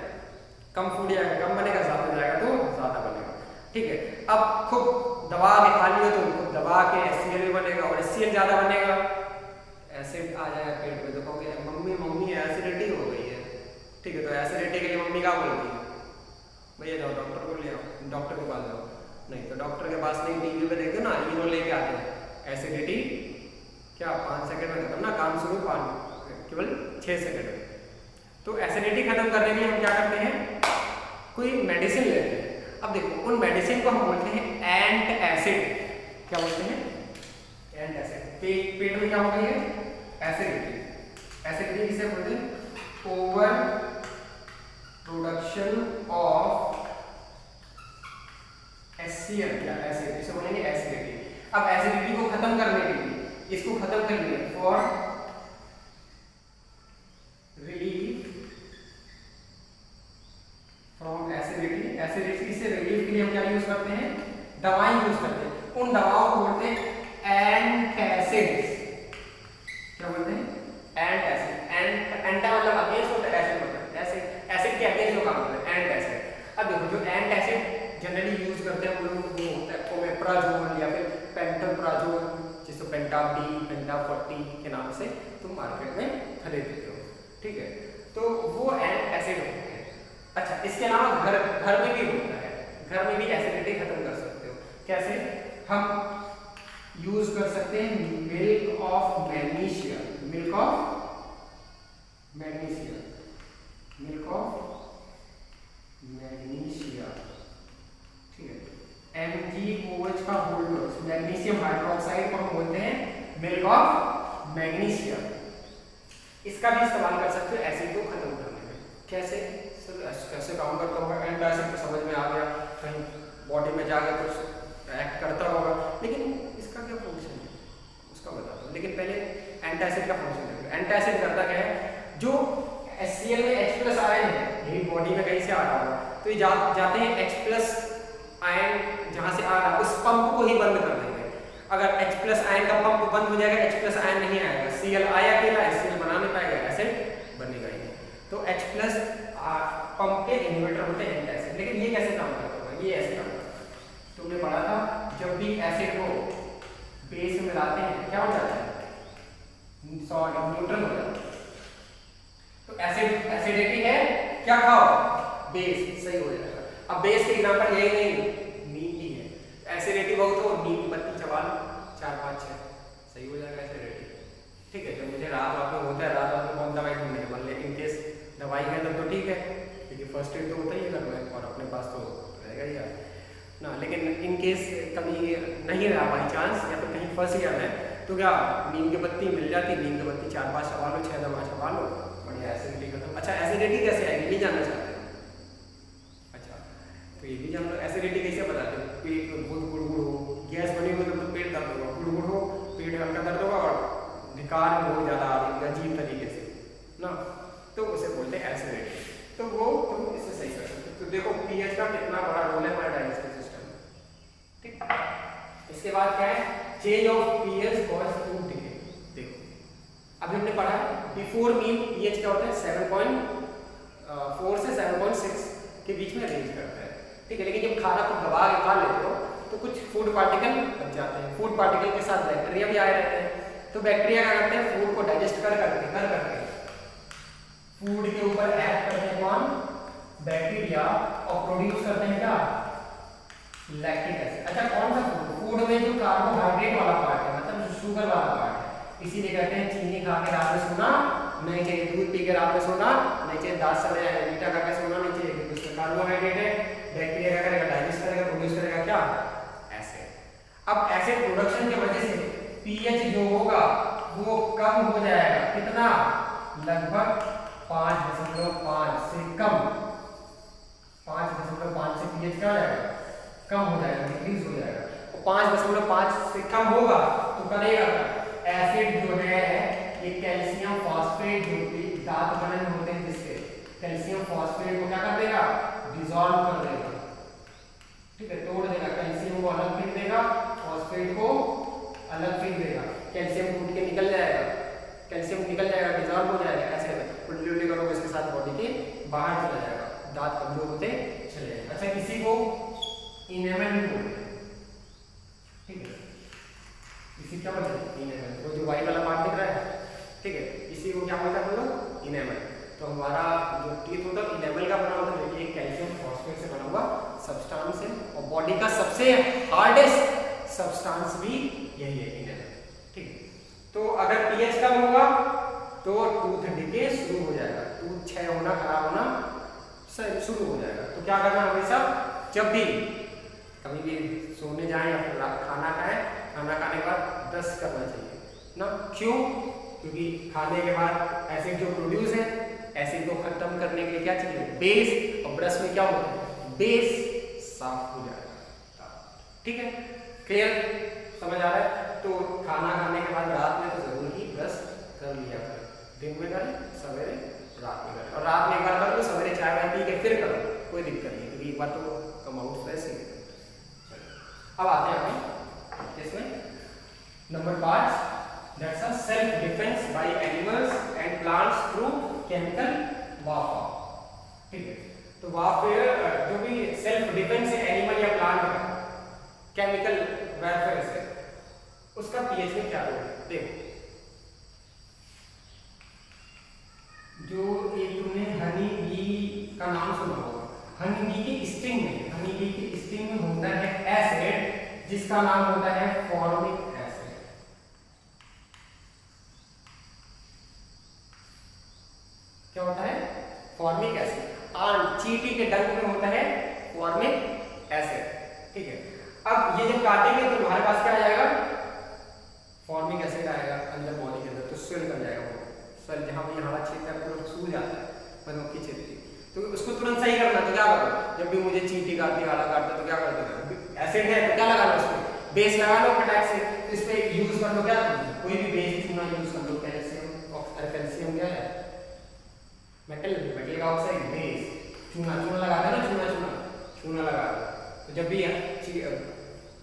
कम फूड जाएगा, कम बनेगा, ज्यादा जाएगा तो ज्यादा बनेगा। ठीक है, अब खूब दबा के खा लियो तो खूब दबा के एचसीएल भी बनेगा और एचसीएल ज्यादा बनेगा, एसिड आ जाएगा पेट में। तो कहोगे मम्मी एसिडिटी हो गई है। ठीक है, तो एसिडिटी के लिए मम्मी क्या बोलती है? भैया जाओ डॉक्टर को ले आओ, डॉक्टर के पास जाओ। नहीं तो डॉक्टर के पास नहीं, टीवी पे देखो ना, इनो लेके आते हैं। एसिडिटी क्या 5 सेकंड में खत्म ना, काम शुरू केवल 6 सेकंड में। तो एसिडिटी खत्म करने के लिए हम क्या करते हैं? कोई मेडिसिन लेते हैं। अब देखो उन मेडिसिन को हम बोलते हैं एंट एसिड। क्या बोलते हैं? एंटासिड। पेट में क्या होगा ये एसिडिटी। एसिडिटी किसे बोलते हैं ओवर प्रोडक्शन ऑफ HCl या एसिड, इसे बोलेंगे एसिडिटी। अब एसिडिटी को खत्म करने के लिए, इसको खत्म करने for relief from acidity, acidity से रिलीफ के लिए हम क्या यूज करते हैं दवाएं यूज करते हैं। उन दवाओं को बोलते हैं एंटासिड्स। क्या बोलते हैं एंटासिड। एंटा मतलब अगेंस्ट होता है, एसिड मतलब एसिड, एसिड के अगेंस्ट जो काम करते हैं एंटासिड। अब देखो जो एंटासिड जनरली यूज करते हैं वो लोग वो होता है ओमेप्राजोल या फिर पेंटोप्राजोल, जिसको पेंटाबी पेंटाफोर्टी के नाम से तुम मार्केट में खरीदते हो, ठीक है। तो वो एंटासिड होते हैं। अच्छा, इसके अलावा घर में भी होता है, घर में भी एसिडिटी खत्म कर सकते हो। कैसे? हम यूज कर सकते हैं milk of magnesia, milk of magnesia, milk of magnesia, ठीक है। MgOH का होल डोज, मैग्नीशियम हाइड्रोक्साइड को हम बोलते हैं मिल्क ऑफ मैग्नीशिया। इसका भी इस्तेमाल कर सकते हो एसिड को खत्म करने में। कैसे? कैसे काम करता होगा? एंटासिड तो समझ में आ गया, कहीं बॉडी में जाकर कुछ एक्ट करता होगा, लेकिन इसका क्या फंक्शन है उसका बताता हूँ। लेकिन पहले एंटासिड का फंक्शन है। एंटासिड करता क्या है, जो HCl में H+ आयन है, यही बॉडी में कहीं से आ रहा होगा, तो ये जाते हैं H+ आयन जहाँ से आ रहा है उस पंप को ही बंद कर देंगे। अगर H+ आयन का पंप बंद हो जाएगा, H+ आयन नहीं आएगा, Cl आया अकेला HCl बना नहीं पाएगा, एसिड बनेगा ही नहीं। तो H+ पंप के इन्वर्टर होते हैं एंटासिड। लेकिन ये कैसे काम करता होगा? ये ऐसे काम करता है। तुमने पढ़ा था जब भी एसिड को बेस में मिलाते हैं क्या हो जाता है? सॉल्ट न्यूट्रल हो जाता है। तो एसिडिटी है, क्या खाओ? बेस, सही हो जाएगा। अब बेस के एग्जांपल यही नहीं, नीम भी है। एसिडिटी बहुत हो, नीम की पत्ती चबा लो 4 5 6, सही हो जाएगा एसिडिटी, ठीक है। जब मुझे रात में होता है, रात में कौन दवाई ढूंढने वाले, लेकिन केस दवाई है तब तो ठीक है, क्योंकि फर्स्ट एड तो होता ही है घर में और अपने पास तो रहेगा ही ना। लेकिन इन केस कभी नहीं रहा बाई चांस या फिर कहीं फंस गया है तो क्या नीम की पत्ती मिल जाती, नीम की पत्ती 4 5 चबा लो, 6 दवा चबा लो, बढ़िया एसिडिटी खत्म। अच्छा, एसिडिटी कैसे आएगी ये जानना चाहते हैं? अच्छा, तो ये भी जान लो एसिडिटी कैसे बताते हैं। पेट में बहुत गुड़गुड़ हो, गैस बनी हो तो पेट दर्द होगा, गुड़गुड़ हो पेट हल्का दर्द होगा और निकाल बहुत ज़्यादा आ रही है अजीब तरीके से ना, तो उसे बोलते हैं एसिडिटी। तो वो तुम इससे सही कर सकते हो। तो देखो पीएच का कितना बड़ा रोल है हमारे डाइजेस्टिव सिस्टम में, ठीक। इसके बाद क्या है? Change of pH cause food decay. देखो अभी हमने पढ़ा है बिफोर मील पीएच क्या होता है 7.4 से 7.6 के बीच में रेंज करता है, ठीक है। लेकिन जब खाना को दबा के खा लेते हो तो कुछ फूड पार्टिकल बच जाते हैं। फूड पार्टिकल के साथ बैक्टीरिया भी आए रहते हैं। तो बैक्टीरिया क्या करते हैं? फूड को डाइजेस्ट कर करके फूड के ऊपर एक्ट करते हैं कौन? बैक्टीरिया, और प्रोड्यूस करते हैं क्या? Lactic acid. अच्छा, कौन सा फूड? फूड में जो कार्बोहाइड्रेट वाला पार्ट है, मतलब जो शुगर वाला पार्ट है, इसीलिए कहते हैं चीनी खा के रात में सोना नहीं चाहिए, दूध पी के रात में सोना नहीं चाहिए, 10 समय मीठा खा के सोना नहीं चाहिए, क्योंकि उसमें कार्बोहाइड्रेट है। बैक्टीरिया क्या करेगा? डाइजेस्ट करेगा, प्रोड्यूस करेगा क्या? एसिड। अब एसिड प्रोडक्शन की वजह से पीएच जो होगा वो कम हो जाएगा। कितना? लगभग 5.5 से कम, 5.5 से पीएच क्या हो जाएगा? कम हो जाएगा, डिक्रीज हो जाएगा। और 5.5 से कम होगा तो करेगा एसिड जो है ये कैल्शियम फॉस्फेट जो कि दांत बनन होते हैं जिससे कैल्शियम फॉस्फेट को क्या कर देगा? डिसॉल्व कर देगा, ठीक है, तोड़ देगा। कैल्शियम को अलग फेंक देगा, फॉस्फेट को अलग फेंक देगा। कैल्शियम टूट के निकल जाएगा, कैल्शियम निकल जाएगा, डिसॉल्व हो जाएगा। ऐसे उल्टी करोगे इसके साथ बॉडी के बाहर चला जाएगा, दांत कमजोर होते चले जाएंगे। अच्छा, किसी को इनेमल भी बोलते हैं, ठीक है। इसी क्या बोलते हैं? इनेमल। वो जो व्हाइट वाला पार्ट दिख रहा है, ठीक है, इसी को क्या बोलते हैं हम लोग? इनेमल। तो हमारा जो टीथ होता है इनेमल का बना होता है, ये कैल्शियम फॉस्फेट से बना हुआ सब्सटेंस है। और बॉडी का सबसे हार्डेस्ट सब्सटेंस भी यही है, इनेमल, ठीक। तो अगर पीएच कम होगा तो टूथ डिके शुरू हो जाएगा, टूथ क्षय होना, खराब होना शुरू हो जाएगा। तो क्या करना? हमेशा जब भी कभी भी सोने जाएं या फिर खाना खाएं, खाना खाने के बाद ब्रश करना चाहिए ना। क्यों? क्योंकि खाने के बाद एसिड जो प्रोड्यूस है, एसिड को खत्म करने के लिए क्या चाहिए? बेस। और ब्रश में क्या होता है? बेस साफ हो जाएगा। ठीक है, क्लियर, समझ आ रहा है? तो खाना खाने के बाद रात में तो जरूर ही ब्रश कर लिया करें। दिन में करें, सवेरे, रात में करें। और रात में एक बार कर लो, सवेरे चाय वाय पी के फिर करो, कोई दिक्कत नहीं, क्योंकि एक बार तो कम आउट फ्रेश ही। अब आते हैं अपने इसमें number 5, that's a self defence by animals and plants through chemical warfare. ठीक है, तो वारफेयर जो भी सेल्फ डिफेंस है एनिमल या प्लांट का केमिकल वारफेयर से, उसका पीएच में क्या रोल है? देखो, जो एक तुमने हनी बी का नाम सुना होगा, हनी बी की स्टिंग में होता है एसिड जिसका नाम होता है फॉर्मिक एसिड। क्या होता है? Formic acid. और चींटी के डंक में होता है फॉर्मिक एसिड। ठीक है, अब ये जब काटेंगे तो तुम्हारे पास क्या आ जाएगा? फॉर्मिक एसिड आएगा अंदर बॉडी के अंदर, तो स्वेल कर जाएगा वो स्वेल, जहां पे हमारा क्षेत्र है पूरा सूज जाता है मधुमक्खी क्षेत्र, तो उसको तुरंत सही करना। तो क्या करो, जब भी मुझे चींटी काटती, आला काटता, तो क्या करते? एसिड है तो क्या लगाना उसको? बेस लगा लो फटाक से। तो इस पे यूज कर लो क्या, कोई भी बेस चूना यूज कर लो, कैल्शियम क्या है? मेटल का ऑक्साइड, बेस चूना लगाते हैं ना, चूना लगा दो। तो जब भी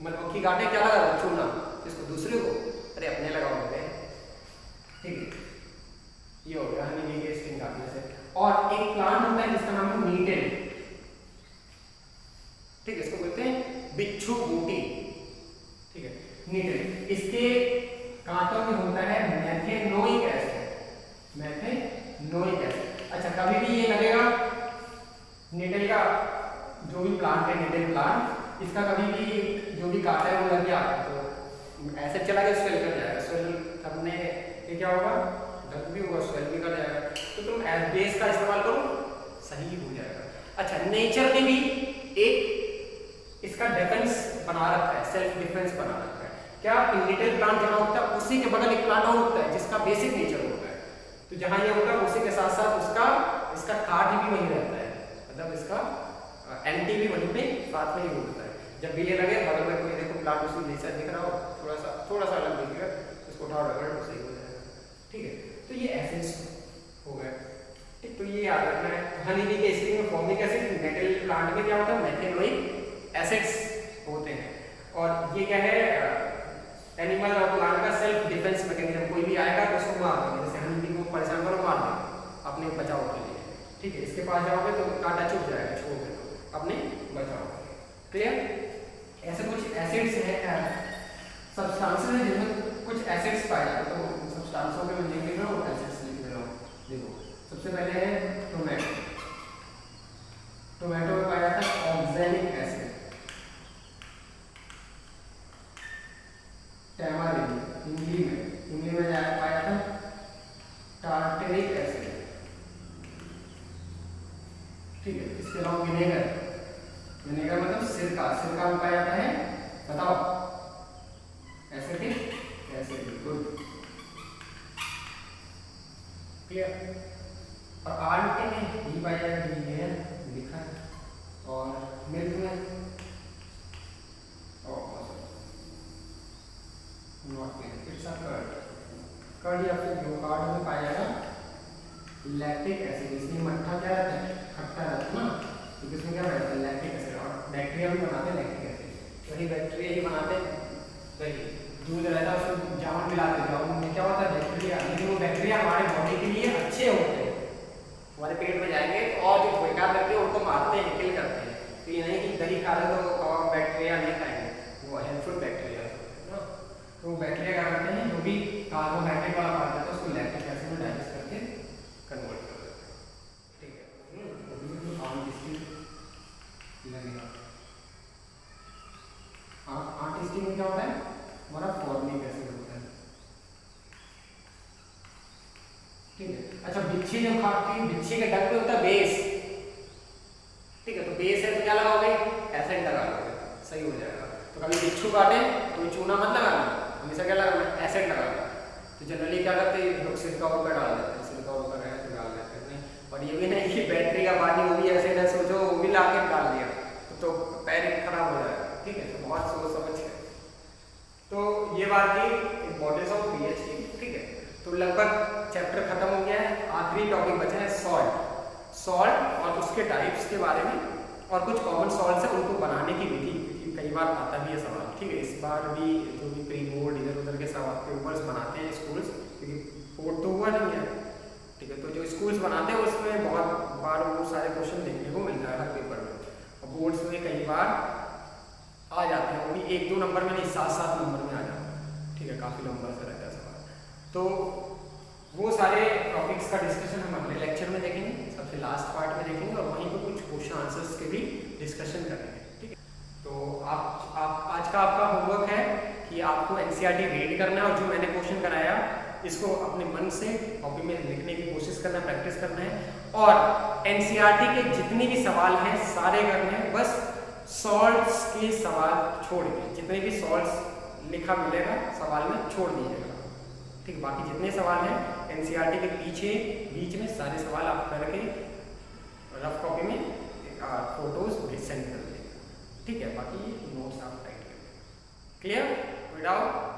मधुमक्खी काटे क्या लगा दो? चूना। इसको दूसरे को, अरे अपने लगाओगे। ठीक है, ये हो गया हनी बी के स्टिंग काटने से। और एक प्लांट होता है जिसका नाम है नीटल। ठीक है, इसको बोलते हैं बिच्छू बूटी। ठीक है, नीटल, इसके कांटों में होता है मेथेनोइक एसिड। अच्छा, कभी भी ये लगेगा नीटल का जो भी प्लांट है, नीटल प्लांट, इसका कभी भी जो भी कांटा है वो लग गया तो एसिड चला गया, स्वेल कर जाएगा। स्वेल करने से क्या होगा? दर्द भी होगा, स्वेल भी कर जाएगा। तो तुम बेस का इस्तेमाल करो, सही हो जाएगा। अच्छा, नेचर ने भी एक इसका डिफेंस बना रखा है, सेल्फ डिफेंस बना रखा है। क्या? नीटल प्लांट जहां होता है उसी के बगल एक प्लांट और होता है जिसका बेसिक नेचर होता है, तो जहां ये होता है उसी के साथ साथ उसका इसका काट भी वही रहता है, मतलब इसका एंटी भी वहीं पे साथ में ही होता है। जब भी ये लगे बगल में कोई देखो प्लांट उसी जैसा दिख रहा हो, थोड़ा सा अलग दिखेगा, इसको उठाओ रगड़ तो सही हो जाएगा। ठीक है, तो ये एसिड्स हो गए। ठीक, तो ये याद रखना है। हनी बी के स्टिंग में फॉर्मिक एसिड, मेटल प्लांट में क्या होता है? मेथेनोइक एसिड्स होते हैं। और ये क्या है? एनिमल और प्लांट का सेल्फ डिफेंस मैकेनिज्म। कोई भी आएगा तो उसको मार देंगे, जैसे हनी बी को परेशान करो, मार देंगे अपने बचाव के लिए। ठीक है, इसके पास जाओगे तो कांटा चुभ जाएगा, छोड़ दे तो अपने बचाओ। क्लियर? ऐसे कुछ एसिड्स हैं, सब्सटेंसेस हैं जिनमें कुछ एसिड्स पाए जाते हैं। तो सब्सटेंसों के मैं लिख रहा हूँ, एसिड्स लिख रहा हूँ। देखो, सबसे पहले है टोमेटो। टोमेटो में पाया जाता है ऑक्सैलिक एसिड। टैमारिन, इमली में पाया जाता है टार्टरिक एसिड। ठीक है, इसके अलावा विनेगर मतलब सिरका में पाया जाता है, बताओ, एसिडिक एसिड। Good, clear? और आटे में घी पाया जाता है, घी है लिखा है, और मिल्क में कर्ड या फिर योगर्ट में पाया जाएगा लैक्टिक एसिड। इसमें मट्ठा क्या रहता है? खट्टा रहता है ना, तो इसमें क्या रहता है? Lactic acid. और बैक्टीरिया भी बनाते हैं लैक्टिक एसिड, वही बैक्टीरिया ही बनाते हैं। सही, दूध रहता है उसमें जामुन मिलाते हैं, जामुन में क्या होता है? बैक्टीरिया। लेकिन वो बैक्टीरिया हमारे बॉडी के लिए अच्छे होते हैं, हमारे पेट में जाएंगे और जो बेकार बैक्टीरिया उनको मारते हैं, किल करते हैं। तो ये नहीं कि दही खा रहे तो बैक्टीरिया नहीं खाएंगे, वो हेल्पफुल बैक्टीरिया है ना। तो बैक्टीरिया क्या करते हैं? जो भी कार्बोहाइड्रेट वाला पार्ट है उसको लैक्टिक एसिड में डाइजेस्ट करके कन्वर्ट कर देते हैं। ठीक है, लगेगा आर्टिस्टिक में क्या होता है? हमारा फॉर्मिक एसिड होता है। ठीक है, अच्छा, बिच्छी जब खाती है, बिच्छी के डंक पे होता है बेस। ठीक है, तो बेस है तो क्या लगाओगे? एसिड लगा लोगे, सही हो जाएगा। तो कभी बिच्छू काटे तो चूना मत लगाना, हमेशा क्या लगाना है, एसिड लगाना। तो जनरली क्या करते हैं लोग सिरका उरका डाल देते हैं, सिरका उरका है तो डाल देते हैं नहीं। और ये भी नहीं कि बैटरी का पानी वो भी एसिड है, सोचो वो भी ला के डाल दिया तो पैर खराब हो जाएगा। ठीक है, तो बहुत सोच समझ के। तो ये बात थी इम्पोर्टेंस ऑफ पीएच की। ठीक है, तो लगभग चैप्टर खत्म हो गया है। आखिरी टॉपिक बचा है सॉल्ट और उसके टाइप्स के बारे में, और कुछ कॉमन सॉल्ट्स है उनको बनाने की विधि, क्योंकि कई बार आता भी है सवाल। ठीक है, इस बार भी जो भी प्री बोर्ड इधर उधर के सवाल पेपर्स बनाते हैं स्कूल्स, क्योंकि बोर्ड तो हुआ नहीं है। ठीक है, तो जो स्कूल्स बनाते हैं उसमें बहुत बार वो सारे क्वेश्चन देखने को मिलता है हर पेपर में, और बोर्ड्स में कई बार आ जाते हैं, वो भी 1-2 नंबर में नहीं, 7-7 नंबर में आ जाते हैं। ठीक है, काफ़ी लंबा सा रहता है सवाल। तो वो सारे टॉपिक्स का डिस्कशन हम अगले लेक्चर में देखेंगे, सबसे लास्ट पार्ट में देखेंगे, और वहीं पर कुछ क्वेश्चन आंसर्स के भी डिस्कशन करेंगे। ठीक है, तो आप आज का आपका होमवर्क है कि आपको एनसीईआरटी रीड करना है, और जो मैंने क्वेश्चन कराया इसको अपने मन से कॉपी में लिखने की कोशिश करना, प्रैक्टिस करना है, और एनसीईआरटी के जितने भी सवाल हैं सारे करने हैं, बस सॉल्ट्स के सवाल छोड़ के जितने भी सॉल्ट्स लिखा मिलेगा सवाल में छोड़ दीजिएगा। ठीक, बाकी जितने सवाल हैं एनसीईआरटी के पीछे बीच में सारे सवाल आप करके रफ कॉपी में फोटोज सेंड कर दीजिएगा। ठीक है, बाकी नोट्स आप टाइप करिए। क्लियर? विदाउट